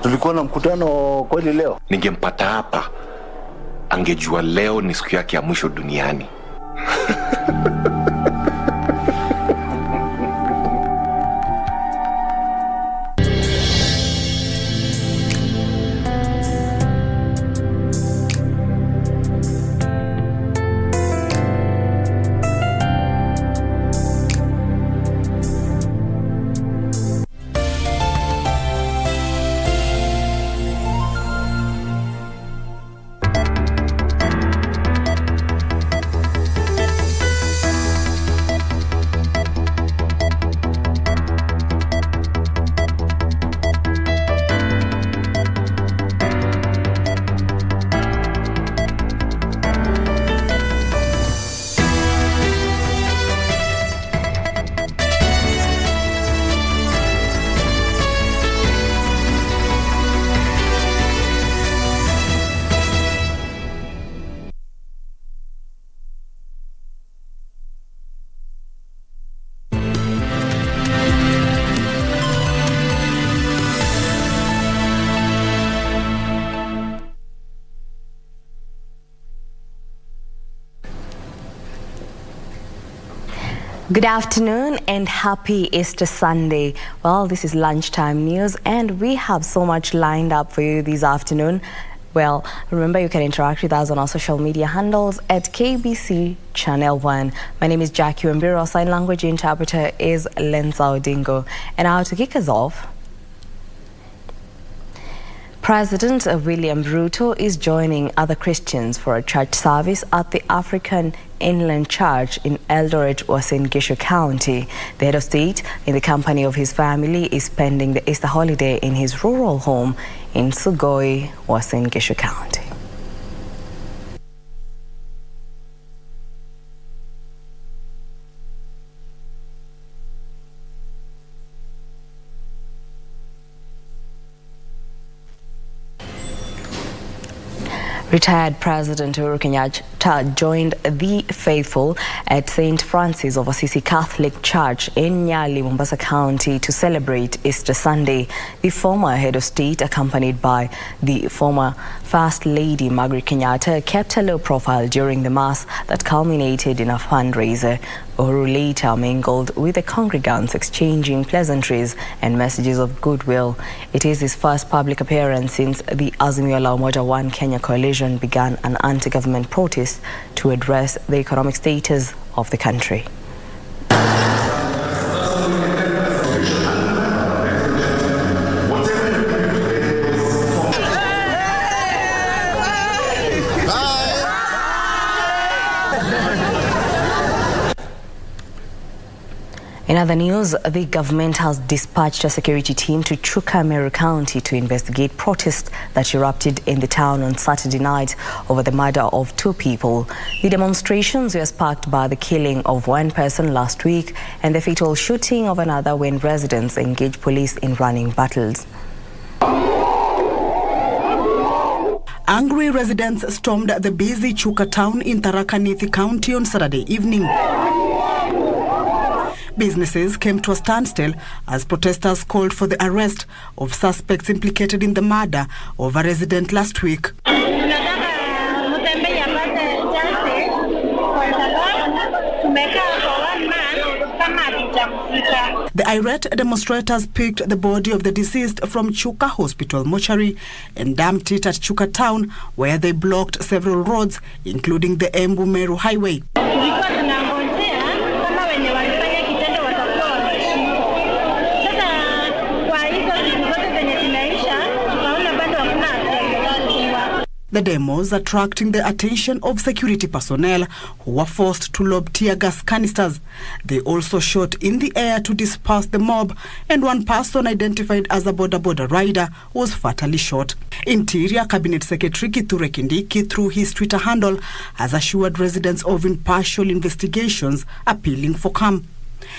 Tulikuwa na mkutano kweli leo. Ningempata hapa, angejua leo ni siku yake ya mwisho duniani. Good afternoon and happy Easter Sunday. Well, this is Lunchtime News and we have so much lined up for you this afternoon. Well, remember you can interact with us on our social media handles at KBC Channel 1. My name is Jackie Wambiru. Our sign language interpreter is Lenza Odingo. And now to kick us off, President William Ruto is joining other Christians for a church service at the African Inland Church in Eldoret, Uasin Gishu County. The head of state, in the company of his family, is spending the Easter holiday in his rural home in Sugoi, Uasin Gishu County. Retired President Uhuru Kenyatta joined the faithful at St. Francis of Assisi Catholic Church in Nyali, Mombasa County to celebrate Easter Sunday. The former head of state, accompanied by the former First Lady Margaret Kenyatta, kept a low profile during the mass that culminated in a fundraiser. Uhuru later mingled with the congregants, exchanging pleasantries and messages of goodwill. It is his first public appearance since the Azimio la Umoja One Kenya coalition began an anti-government protest to address the economic status of the country. In other news, the government has dispatched a security team to Chuka, Meru County to investigate protests that erupted in the town on Saturday night over the murder of 2 people. The demonstrations were sparked by the killing of 1 person last week and the fatal shooting of another when residents engaged police in running battles. Angry residents stormed the busy Chuka town in Tharaka Nithi County on Saturday evening. Businesses came to a standstill as protesters called for the arrest of suspects implicated in the murder of a resident last week. The irate demonstrators picked the body of the deceased from Chuka Hospital mortuary and dumped it at Chuka town, where they blocked several roads, including the Embu Meru Highway. The demos attracting the attention of security personnel who were forced to lob tear gas canisters. They also shot in the air to disperse the mob, and 1 person identified as a boda rider was fatally shot. Interior Cabinet Secretary Kithure Kindiki, through his Twitter handle, has assured residents of impartial investigations, appealing for calm.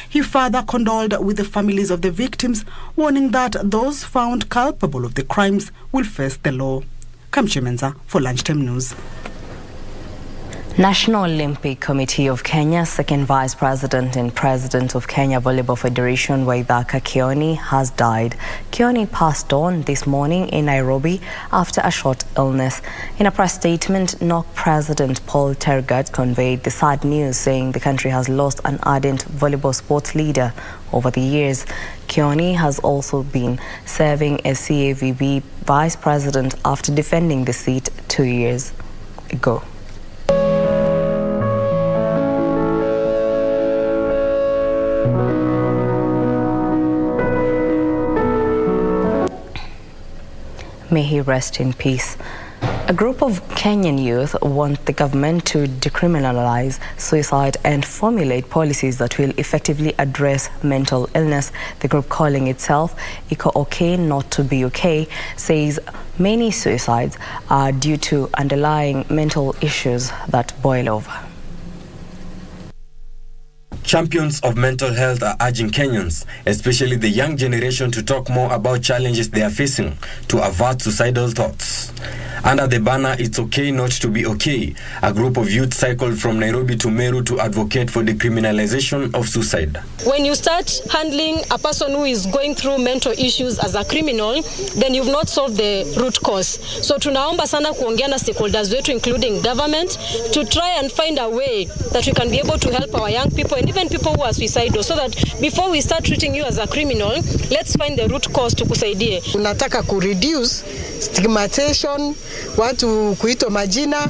He further condoled with the families of the victims, warning that those found culpable of the crimes will face the law. Kamche Menza for Lunchtime News. National Olympic Committee of Kenya, second Vice President and President of Kenya Volleyball Federation, Waithaka Kioni, has died. Kioni passed on this morning in Nairobi after a short illness. In a press statement, NOC President Paul Tergat conveyed the sad news, saying the country has lost an ardent volleyball sports leader over the years. Kioni has also been serving as CAVB Vice President after defending the seat 2 years ago. May he rest in peace. A group of Kenyan youth want the government to decriminalize suicide and formulate policies that will effectively address mental illness. The group, calling itself Iko Okay Not to Be Okay, says many suicides are due to underlying mental issues that boil over. Champions of mental health are urging Kenyans, especially the young generation, to talk more about challenges they are facing to avert suicidal thoughts. Under the banner It's Okay Not to Be Okay, a group of youth cycled from Nairobi to Meru to advocate for the criminalization of suicide. When you start handling a person who is going through mental issues as a criminal, then you've not solved the root cause. So tunaomba sana kuongea na stakeholders wetu, including government, to try and find a way that we can be able to help our young people and even people who are suicidal, so that before we start treating you as a criminal, let's find the root cause tukusaidie. Unataka kureduce stigmatization, watu kuitwa majina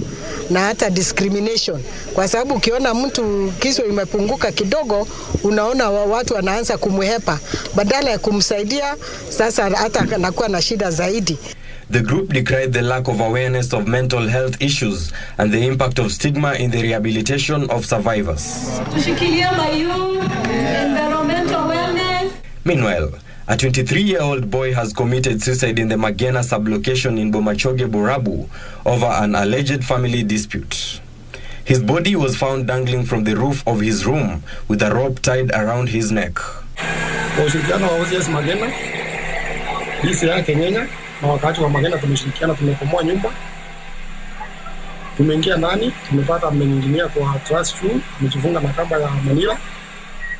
na hata discrimination, kwa sababu ukiona mtu kiso imepunguka kidogo, unaona watu wanaanza kumhepa badala ya kumsaidia. Sasa hata anakuwa na shida zaidi. The group decried the lack of awareness of mental health issues and the impact of stigma in the rehabilitation of survivors. Meanwhile, a 23-year-old boy has committed suicide in the Magena sublocation in Bomachoge, Borabu, over an alleged family dispute. His body was found dangling from the roof of his room with a rope tied around his neck. Na wakati wa Magena tumeshirikiana, tumekomoa nyumba, tumeingia ndani, tumepata ameninginia kwa truss shoe, amejifunga na kamba ya manila,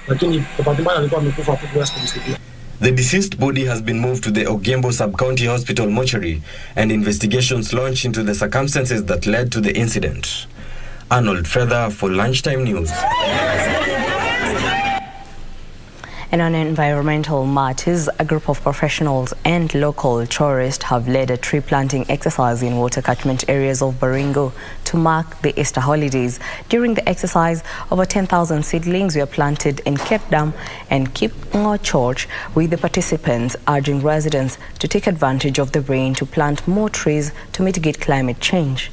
lakini kwa bahati mbaya alikuwa amekufa hapo kwa hospitali. The deceased body has been moved to the Ogembo Sub-County Hospital mortuary and investigations launched into the circumstances that led to the incident. Arnold Feather for Lunchtime News. And on environmental matters, a group of professionals and local tourists have led a tree planting exercise in water catchment areas of Baringo to mark the Easter holidays. During the exercise, over 10,000 seedlings were planted in Cape Dam and Kipngo Church, with the participants urging residents to take advantage of the rain to plant more trees to mitigate climate change.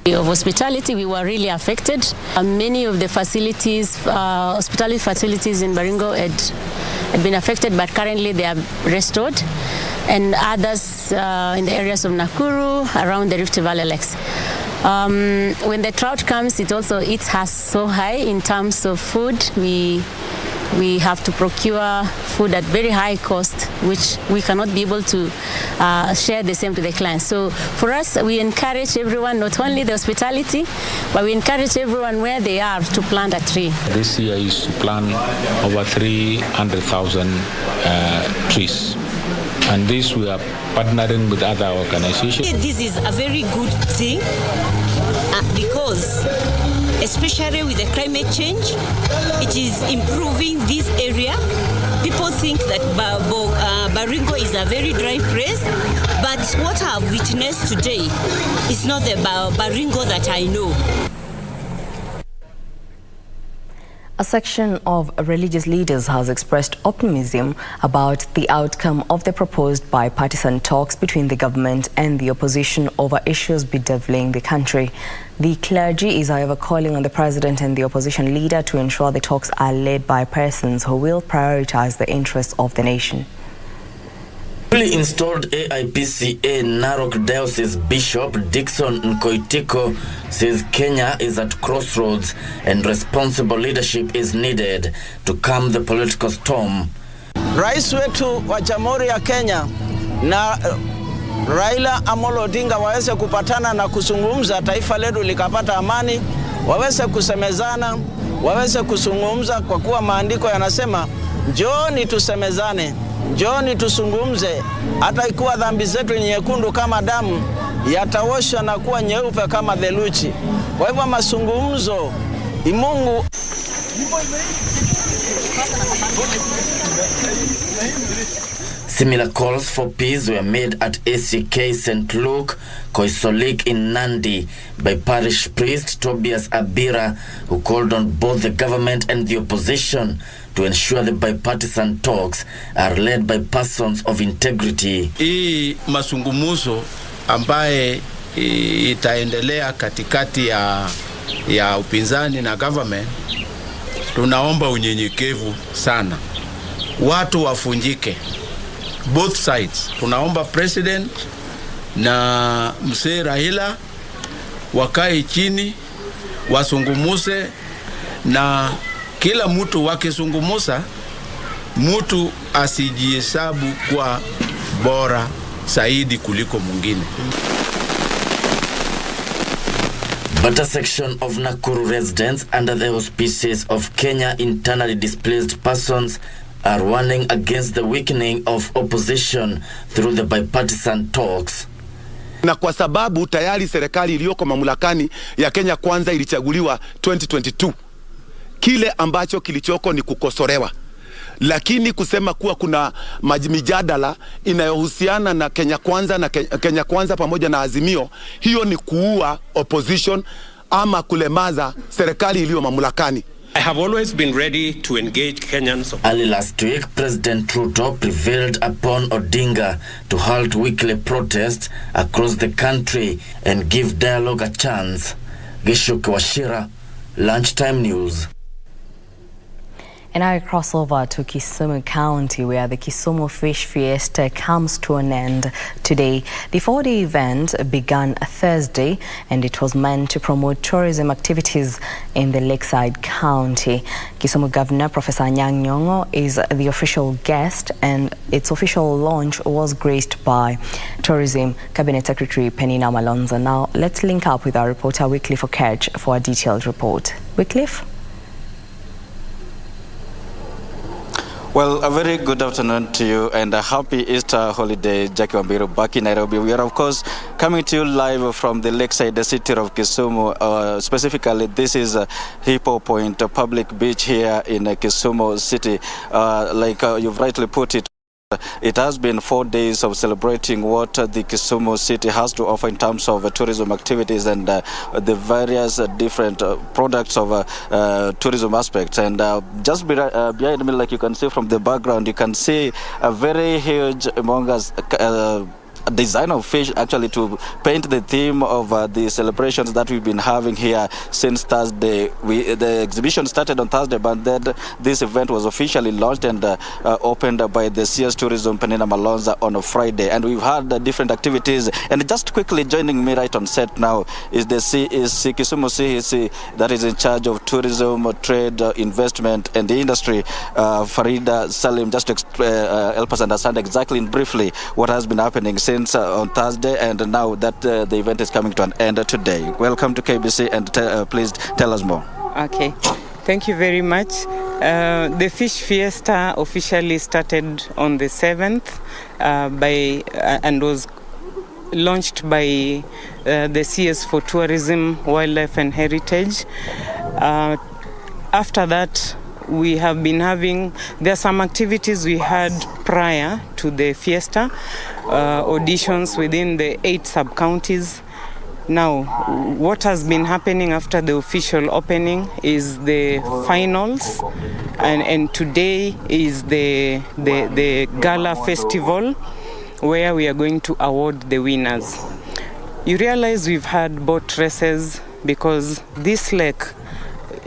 Of hospitality, we were really affected. Many of the facilities, hospitality facilities in Baringo had been affected, but currently they are restored. And others in the areas of Nakuru, around the Rift Valley lakes. When the drought comes, it also eats us so high in terms of food. We have to procure food at very high cost, which we cannot be able to share the same to the clients. So for us, we encourage everyone, not only the hospitality, but we encourage everyone where they are to plant a tree. This year is to plant over 300,000 trees. And this we are partnering with other organizations. This is a very good thing because especially with the climate change, it is improving this area. People think that Baringo is a very dry place, but what I've witnessed today is not the Baringo that I know. A section of religious leaders has expressed optimism about the outcome of the proposed bipartisan talks between the government and the opposition over issues bedeviling the country. The clergy is, however, calling on the president and the opposition leader to ensure the talks are led by persons who will prioritize the interests of the nation. Newly installed AIPCA Narok Diocese Bishop Dickson Nkoitiko says Kenya is at crossroads and responsible leadership is needed to calm the political storm. Rais wetu wa Jamhuri ya Kenya na Raila Amolo Odinga waweze kupatana na kuzungumza, taifa letu likapata amani, waweze kusemezana, waweze kuzungumza, kwa kuwa maandiko yanasema njooni tusemezane, njooni tuzungumze, hata ikiwa dhambi zetu ni nyekundu kama damu yataoshwa na kuwa nyeupe kama theluji. Kwa hivyo mazungumzo ni Mungu. Similar calls for peace were made at ACK St. Luke, Koisolik in Nandi by parish priest Tobias Abira, who called on both the government and the opposition to ensure the bipartisan talks are led by persons of integrity. Hii mazungumzo ambaye itaendelea katikati ya upinzani na government, tunaomba unyenyekevu sana. Watu wafunjike. Both sides. Tunaomba president na mzee Raila wakae chini, wasungumuse, na kila mtu wakizungumusa, mtu asijihesabu kwa bora zaidi kuliko mwingine. But a section of Nakuru residents under the auspices of Kenya internally displaced persons are warning against the weakening of opposition through the bipartisan talks. Na kwa sababu tayari serikali iliyoko mamlakani ya Kenya Kwanza ilichaguliwa 2022, kile ambacho kilichoko ni kukosolewa. Lakini kusema kuwa kuna mijadala inayohusiana na Kenya Kwanza na Kenya Kwanza pamoja na Azimio, hiyo ni kuua opposition ama kulemaza serikali iliyo mamlakani. I have always been ready to engage Kenyans. Early last week, President Ruto prevailed upon Odinga to halt weekly protests across the country and give dialogue a chance. Gishuk Washira, Lunchtime News. And now we cross over to Kisumu County, where the Kisumu Fish Fiesta comes to an end today. The 4-day event began Thursday, and it was meant to promote tourism activities in the Lakeside County. Kisumu Governor Professor Anyang' Nyong'o is the official guest, and its official launch was graced by Tourism Cabinet Secretary Penina Malonza. Now, let's link up with our reporter Wycliffe Okech for a detailed report. Wycliffe? Well, a very good afternoon to you and a happy Easter holiday, Jackie Wambiru, back in Nairobi. We are, of course, coming to you live from the Lakeside, the city of Kisumu. Specifically, this is Hippo Point, a public beach here in Kisumu city. Like you've rightly put it, it has been 4 days of celebrating what the Kisumu city has to offer in terms of tourism activities and the various different products of tourism aspects. And just behind me, like you can see from the background, you can see a very huge humongous design of fish actually to paint the theme of the celebrations that we've been having here since Thursday. The exhibition started on Thursday, but then this event was officially launched and opened by the CS Tourism Penina Malonza on a Friday. And we've had different activities. And just quickly joining me right on set now is the Kisumu CEC that is in charge of tourism, trade, investment, and the industry, Farida Salim, just to help us understand exactly and briefly what has been happening since on Thursday and now that the event is coming to an end today. Welcome to KBC and please tell us more. Okay, thank you very much. The Fish Fiesta officially started on the 7th and was launched by the CS for Tourism, Wildlife and Heritage. After that, we have been having, there are some activities we had prior to the fiesta, auditions within the 8 sub-counties. Now, what has been happening after the official opening is the finals, and today is the gala festival where we are going to award the winners. You realize we've had boat races because this lake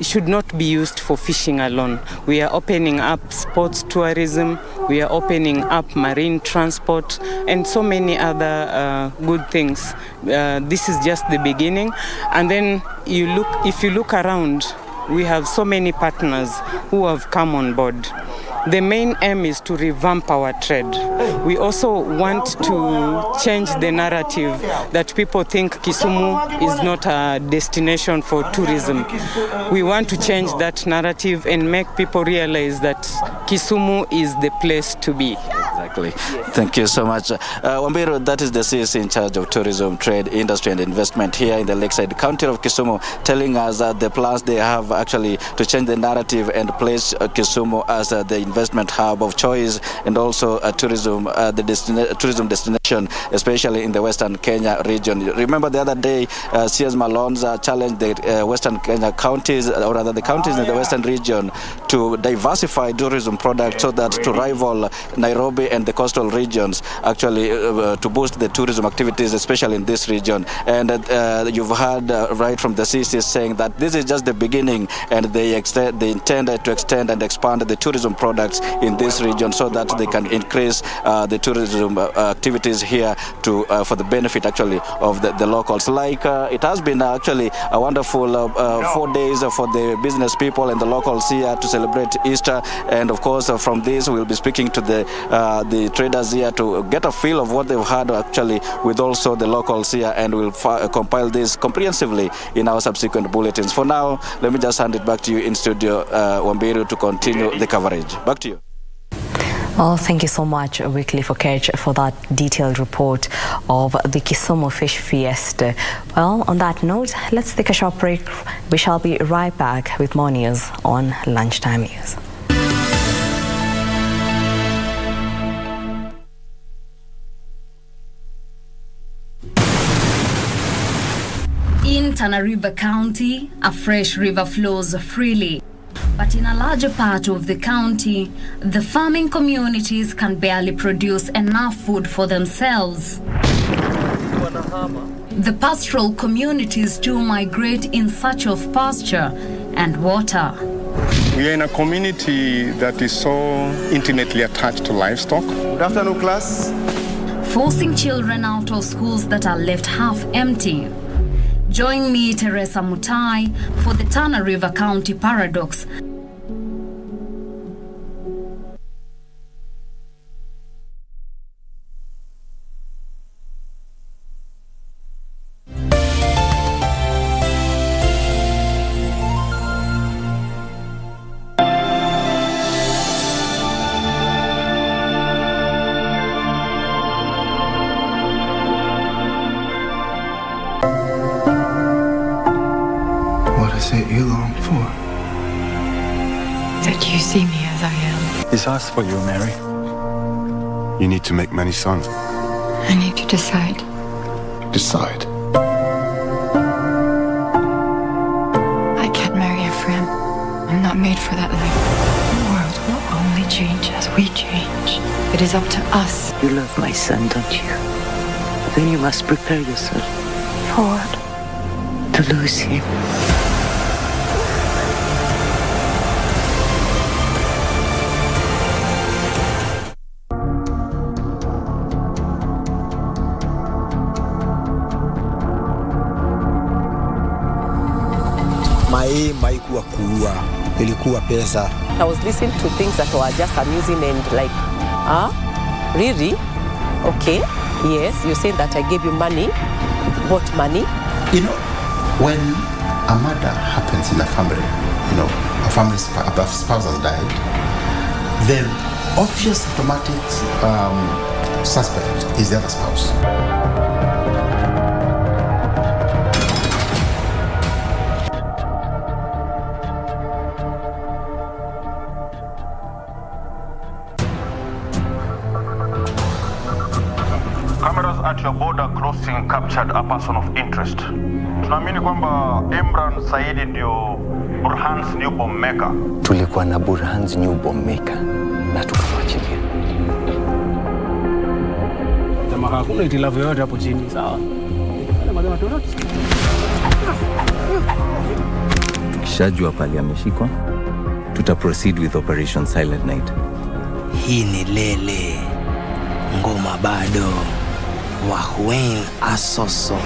should not be used for fishing alone. We are opening up sports tourism, we are opening up marine transport, and so many other good things. This is just the beginning. And then if you look around, we have so many partners who have come on board. The main aim is to revamp our trade. We also want to change the narrative that people think Kisumu is not a destination for tourism. We want to change that narrative and make people realize that Kisumu is the place to be. Exactly. Thank you so much. Wambiru, that is the CC in charge of tourism, trade, industry and investment here in the Lakeside County of Kisumu, telling us that the plans they have actually to change the narrative and place Kisumu as the investment hub of choice and also tourism destination, especially in the Western Kenya region. Remember the other day, CS Malonza challenged the Western Kenya counties, or rather the counties in the Western region, to diversify tourism products so that to rival Nairobi and the coastal regions, actually to boost the tourism activities, especially in this region. And you've heard right from the CC saying that this is just the beginning, and they intend to extend and expand the tourism products in this region so that they can increase the tourism activities here to for the benefit actually of the locals. Like it has been actually a wonderful 4 days for the business people and the locals here to celebrate Easter, and of course from this we'll be speaking to the traders here to get a feel of what they've had actually with also the locals here, and we'll compile this comprehensively in our subsequent bulletins. For now, let me just hand it back to you in studio, Wambiru, to continue the coverage. Back to you. Well, thank you so much, Weekly for Catch, for that detailed report of the Kisumu Fish Fiesta. Well, on that note, let's take a short break. We shall be right back with more news on Lunchtime News. In Tana River County, a fresh river flows freely. But in a larger part of the county, the farming communities can barely produce enough food for themselves. The pastoral communities too migrate in search of pasture and water. We are in a community that is so intimately attached to livestock. Good afternoon, class. Forcing children out of schools that are left half empty. Join me, Teresa Mutai, for the Tana River County Paradox. You long for? That you see me as I am. He's asked for you, Mary. You need to make many sons. I need to decide. Decide. I can't marry a friend. I'm not made for that life. The world will only change as we change. It is up to us. You love my son, don't you? Then you must prepare yourself. For what? To lose him. Haikuwa kuua, ilikuwa pesa. I was listening to things that were just amusing and like, really? Okay, yes, you say that I gave you money. What money? You know, when a murder happens in a family, you know, a spouse has died, the obvious automatic suspect is the other spouse. Cameras at your border crossing captured a person of interest. Tunaamini kwamba Imran Saidi ndio Burhan's new bomb maker. Tulikuwa na Burhan's new bomb maker na tukamwachilia. Jamaa hakuna itilafu yoyote hapo chini, sawa? Tukishajua pale ameshikwa, tuta proceed with Operation Silent Night. Hii ni lele. Ngoma bado. Wahuen asosono.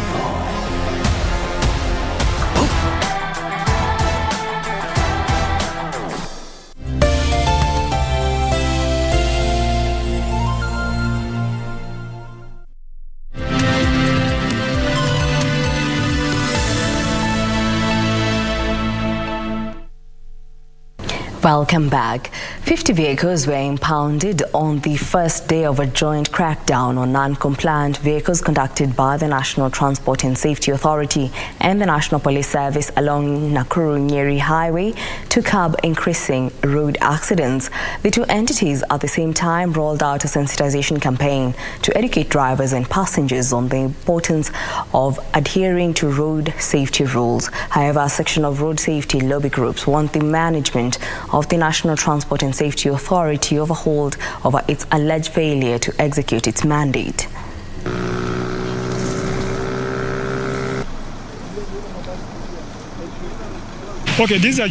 Welcome back. 50 vehicles were impounded on the first day of a joint crackdown on non-compliant vehicles conducted by the National Transport and Safety Authority and the National Police Service along Nakuru-Nyeri Highway to curb increasing road accidents. The two entities at the same time rolled out a sensitization campaign to educate drivers and passengers on the importance of adhering to road safety rules. However, a section of road safety lobby groups want the management of the National Transport and Safety Authority overhauled over its alleged failure to execute its mandate. Okay, this is a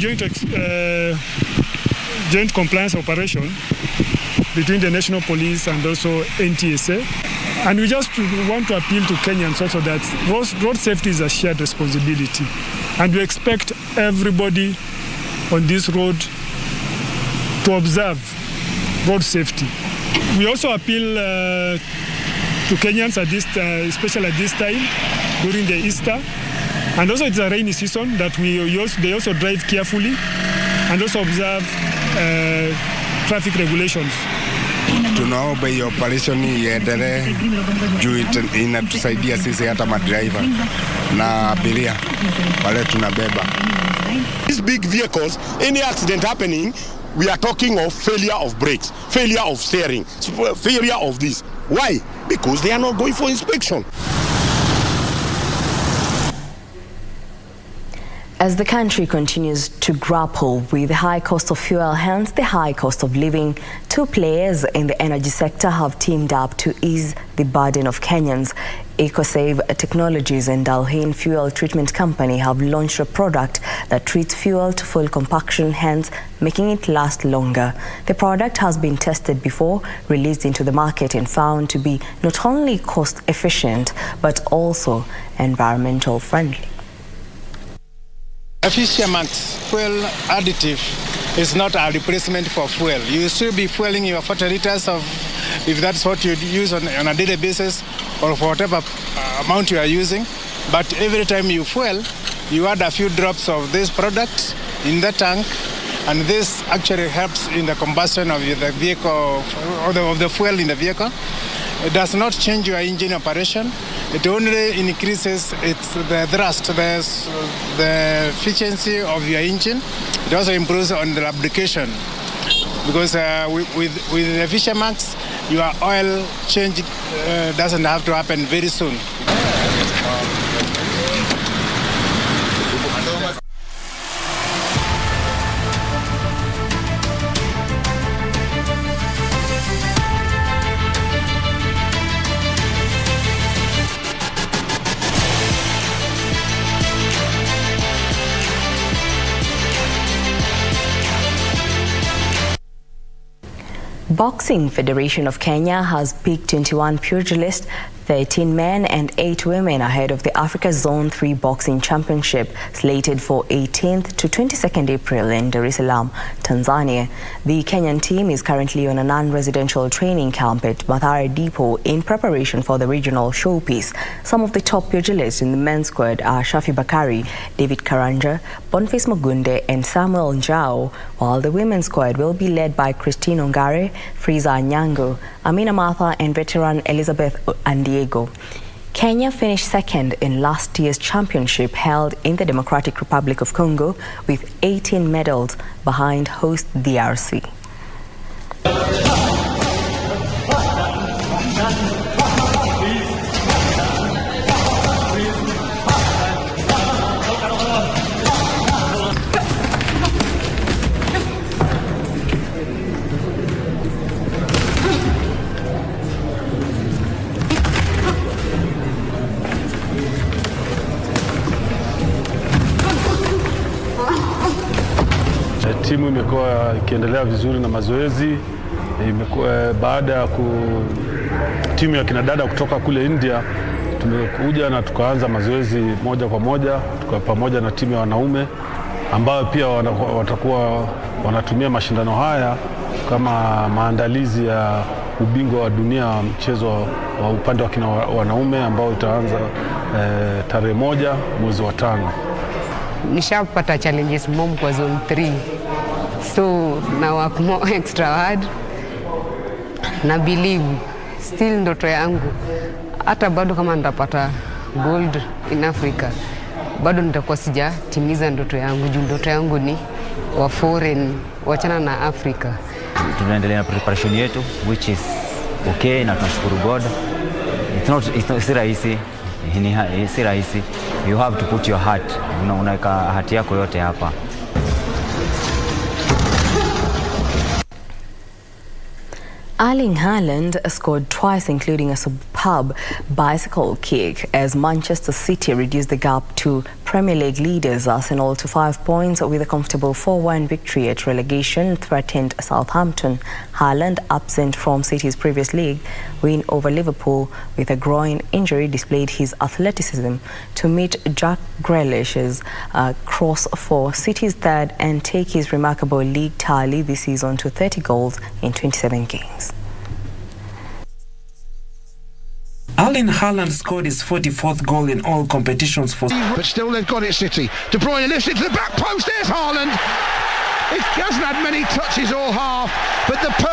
joint compliance operation between the National Police and also NTSA. And we just want to appeal to Kenyans also that road safety is a shared responsibility. And we expect everybody on this road to observe road safety. We also appeal to Kenyans at this, especially at this time during the Easter, and also it's a rainy season that they also drive carefully and also observe traffic regulations. Tunaomba hii operation iendelee juu inatusaidia sisi hata madriver na abiria wale tunabeba. These big vehicles, any accident happening, we are talking of failure of brakes, failure of steering, failure of this. Why? Because they are not going for inspection. As the country continues to grapple with the high cost of fuel, hence the high cost of living, two players in the energy sector have teamed up to ease the burden of Kenyans. EcoSave Technologies and Dalhane Fuel Treatment Company have launched a product that treats fuel to full compaction, hence making it last longer. The product has been tested before, released into the market, and found to be not only cost efficient but also environmental friendly. Max fuel additive is not a replacement for fuel. You still be fueling your 40 liters of, if that's what you use on a daily basis or for whatever amount you are using. But every time you fuel, you add a few drops of this product in the tank, and this actually helps in the combustion of the vehicle, or of the fuel in the vehicle. It does not change your engine operation. It only increases the thrust, the efficiency of your engine. It also improves on the lubrication, because with the Fisher Max, your oil change doesn't have to happen very soon. Boxing Federation of Kenya has picked 21 pugilists, 13 men and 8 women ahead of the Africa Zone 3 Boxing Championship slated for 18th to 22nd April in Dar es Salaam, Tanzania. The Kenyan team is currently on a non-residential training camp at Mathare Depot in preparation for the regional showpiece. Some of the top pugilists in the men's squad are Shafi Bakari, David Karanja, Boniface Mugunde and Samuel Njao, while the women's squad will be led by Christine Ongare, Friza Nyango, Amina Martha and veteran Elizabeth Andiego. Kenya finished second in last year's championship held in the Democratic Republic of Congo with 18 medals behind host DRC. Timu imekuwa ikiendelea vizuri na mazoezi. Imekuwa baada ya timu ya kinadada kutoka kule India, tumekuja na tukaanza mazoezi moja kwa moja, tuko pamoja na timu ya wanaume ambao pia watakuwa wanatumia mashindano haya kama maandalizi ya ubingwa wa dunia wa mchezo wa upande wa kina wanaume ambao utaanza tarehe 1 mwezi wa 5. Nishapata challenges mob kwa zone 3 So na work more extra hard na believe still ndoto yangu hata bado kama nitapata gold in Africa bado nitakuwa sijatimiza ndoto yangu. Juu ndoto yangu ni wa foreign wachana na Africa. Tunaendelea na preparation yetu which is okay na tunashukuru God. It's not si rahisi. Si rahisi. You have to put your heart. Unaweka hati yako yote hapa. Erling Haaland scored twice, including a superb bicycle kick, as Manchester City reduced the gap to Premier League leaders Arsenal to 5 points with a comfortable 4-1 victory at relegation threatened Southampton. Haaland, absent from City's previous league win over Liverpool with a groin injury, displayed his athleticism to meet Jack Grealish's cross for City's third and take his remarkable league tally this season to 30 goals in 27 games. Erling Haaland scored his 44th goal in all competitions for... But still they've got it, City. De Bruyne lifts it to the back post. There's Haaland. He hasn't had many touches or half, but the perfect